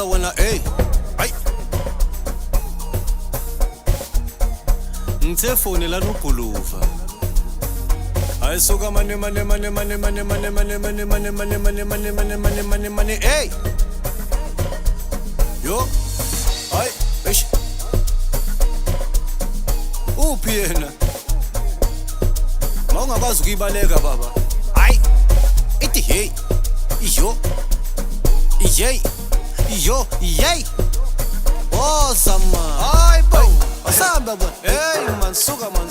Yaza wena hey ngithe phone la nobhuluva ayisuka mane hey yo ay eish uphi yena mawungakwazi ukuyibaleka baba hayi ithi hey yo yey oh sama ay bo asamba bwana hey man suka man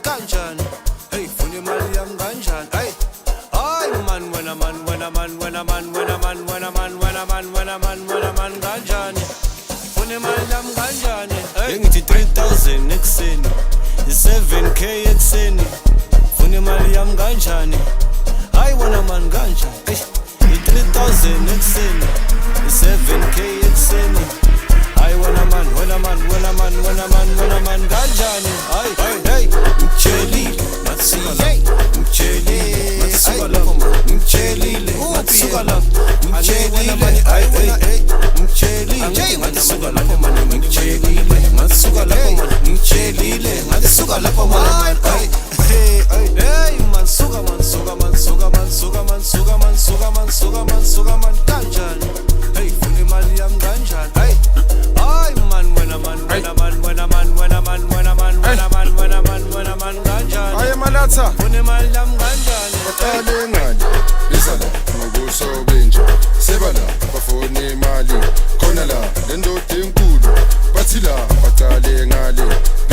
kanjani hey funa imali yami kanjani ay man wena man kanjani funa imali yami kanjani hey ngithi 3000 ekseni 7k ekseni funa imali yami kanjani ay wena man kanjani 3000 ekseni 7k ekseni ay wena man kanjani ay hey ngichelile matsuka la ngichelile matsuka la ngichelile matsuka la ngichelile ay hey ngichelile matsuka la ngichelile matsuka la ngichelile matsuka la ay hey man suka man kanjani hey funa imali yami kanjani ay man wena man kanjani aye malatha funa imali yami kanjani baqale ngale izala ngobuso benje sebala bafuna imali khona la lendoda enkulu bathi la baqale ngale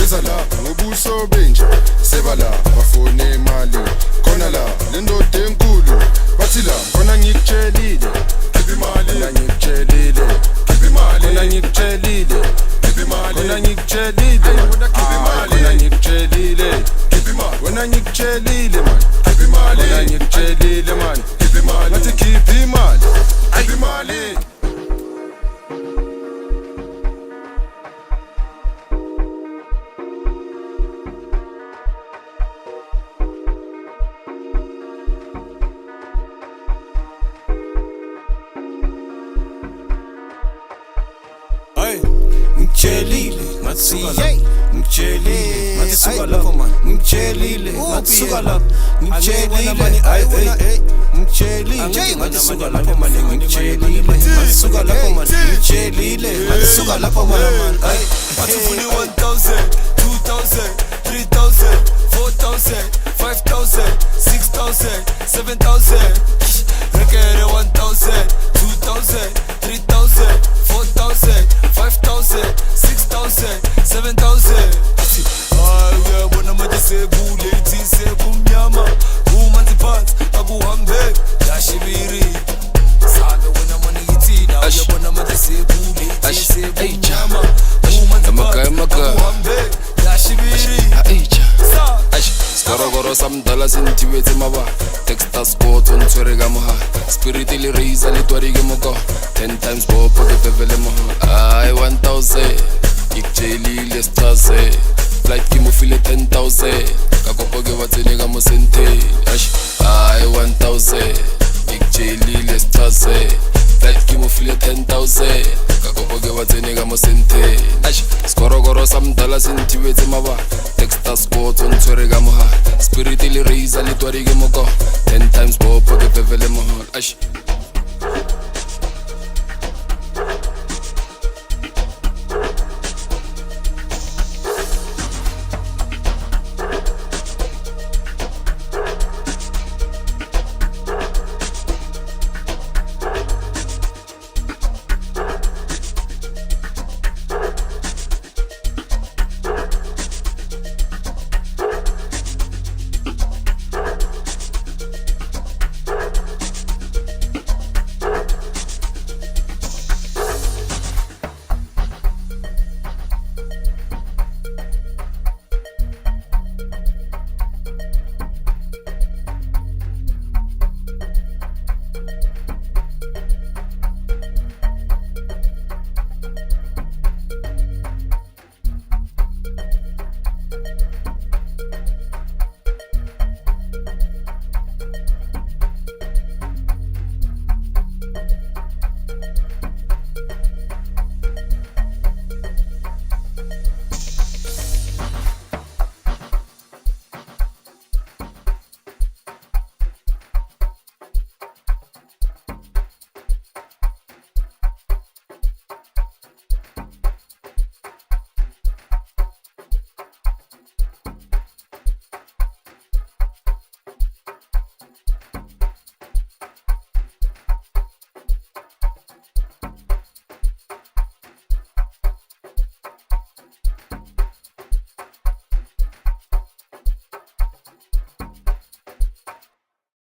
izala ngobuso benje sebala bafuna imali khona la lendoda enkulu bathi la khona ngikutshelile khipha imali khona ngikutshelile khipha imali khona ngikutshelile khipha imali khona ngikutshelile khipha imali khona ngikutshelile khipha imali wena ngikutshelile man khipha imali wena ngikutshelile man khipha imali ngathi khipha imali khipha imali ay ngichelile matsuka la ngichelile matsuka la ngichelile matsuka la ngichelile ay ngichelile matsuka la ngichelile matsuka la ngichelile matsuka la man ay Watufuni 1000 2000 3000 4000 5000 6000 7000 rekere 1000 2000 3000 4000 5000 6000 7000 ay bona manje sebule ithi sebumnyama umanzi phansi akuhambe yashibiri sabe wena manje yithina uyabona manje sebule ithi sebumnyama umanzi phansi akuhambe yashibiri Skorogoro samdala sentiwetse maba Texta sport ontshwere ka moha Spirit le raisa le twari ke moko 10 times popo ke pevele moha ay 1000 ikjelile strase Flight ke mo file 10000 ka kopo ke batsene ka mo sente ay 1000 ikjelile strase Flight ke mo file 10000 ka kopo ke batsene ka mo sente Skorogoro samdala sentiwetse maba Texta sport ontshwere ka moha Spirit le raisa le twari ke moko 10 times popo ke pevele moha